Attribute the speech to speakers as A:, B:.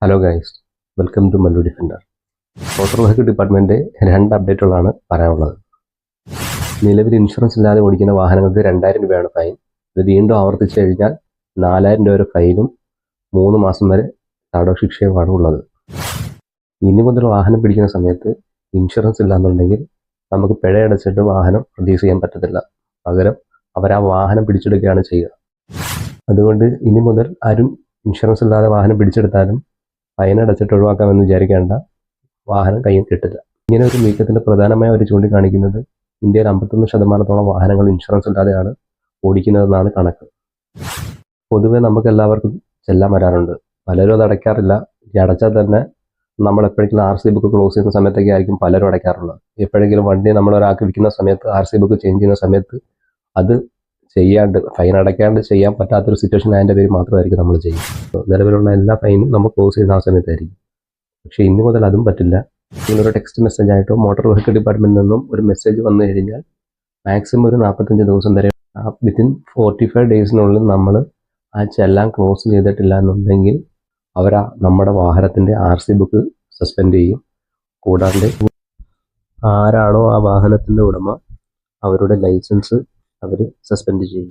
A: Hello guys, welcome to Mallu defender. Motor vehicle department 2 അപ്ഡേറ്റുകളാണ് പറയാനുള്ളത്. നിലവിൽ ഇൻഷുറൻസ് ഇല്ലാതെ ഓടിക്കുന്ന വാഹനങ്ങൾക്ക് 2000 രൂപയാണ് ഫൈൻ. ഇത് വീണ്ടും ആവർത്തിച്ച് കഴിഞ്ഞാൽ 4000 രൂപ വരെ ഫൈനും 3 മാസം വരെ തടവ് ശിക്ഷയുമാണ് ഉള്ളത്. ഇനി മുതൽ വാഹനം പിടിക്കുന്ന സമയത്ത് ഇൻഷുറൻസ് ഇല്ലാന്നുണ്ടെങ്കിൽ നമുക്ക് പിഴയടച്ചിട്ട് വാഹനം റിലീസ് ചെയ്യാൻ പറ്റത്തില്ല. പകരം അവർ ആ വാഹനം പിടിച്ചെടുക്കുകയാണ് ചെയ്യുക. അതുകൊണ്ട് ഇനി മുതൽ ആരും ഇൻഷുറൻസ് ഇല്ലാതെ വാഹനം പിടിച്ചെടുത്താലും ഫൈൻ അടച്ചിട്ട് ഒഴിവാക്കാമെന്ന് വിചാരിക്കേണ്ട, വാഹനം കയ്യിൽ കിട്ടില്ല. ഇങ്ങനെ ഒരു നീക്കത്തിൽ പ്രധാനമായി അവർ ചൂണ്ടിക്കാണിക്കുന്നത് ഇന്ത്യയിൽ 51% വാഹനങ്ങൾ ഇൻഷുറൻസ് ഇല്ലാതെയാണ് ഓടിക്കുന്നതെന്നാണ് കണക്ക്. പൊതുവെ നമുക്ക് എല്ലാവർക്കും ചെല്ലാൻ വരാറുണ്ട്. പലരും അത് അടയ്ക്കാറില്ല. ഈ അടച്ചാൽ തന്നെ നമ്മൾ എപ്പോഴെങ്കിലും RC ബുക്ക് ക്ലോസ് ചെയ്യുന്ന സമയത്തൊക്കെ ആയിരിക്കും പലരും അടയ്ക്കാറുള്ളത്. എപ്പോഴെങ്കിലും വണ്ടി നമ്മൾ ഒരാൾക്ക് വിൽക്കുന്ന സമയത്ത് RC ബുക്ക് ചേഞ്ച് ചെയ്യുന്ന സമയത്ത് അത് ചെയ്യാണ്ട്, ഫൈൻ അടയ്ക്കാണ്ട് ചെയ്യാൻ പറ്റാത്തൊരു സിറ്റുവേഷൻ അതിൻ്റെ പേര് മാത്രമായിരിക്കും നമ്മൾ ചെയ്യും. നിലവിലുള്ള എല്ലാ ഫൈനും നമ്മൾ ക്ലോസ് ചെയ്യുന്ന ആ സമയത്തായിരിക്കും. പക്ഷേ ഇനി മുതൽ അതും പറ്റില്ല. നിങ്ങളൊരു ടെക്സ്റ്റ് മെസ്സേജ് ആയിട്ടോ മോട്ടോർ വെഹിക്കിൾ ഡിപ്പാർട്ട്മെൻറ്റിൽ നിന്നും ഒരു മെസ്സേജ് വന്നു കഴിഞ്ഞാൽ മാക്സിമം ഒരു 45 ദിവസം വരെ, വിത്തിൻ 45 ഡേയ്സിനുള്ളിൽ നമ്മൾ ആ ചെല്ലാൻ ക്ലോസ് ചെയ്തിട്ടില്ല എന്നുണ്ടെങ്കിൽ നമ്മുടെ വാഹനത്തിൻ്റെ RC ബുക്ക് സസ്പെൻഡ് ചെയ്യും. കൂടാണ്ട് ആരാണോ ആ വാഹനത്തിൻ്റെ ഉടമ അവരുടെ ലൈസൻസ് അവർ സസ്പെൻഡ് ചെയ്യും.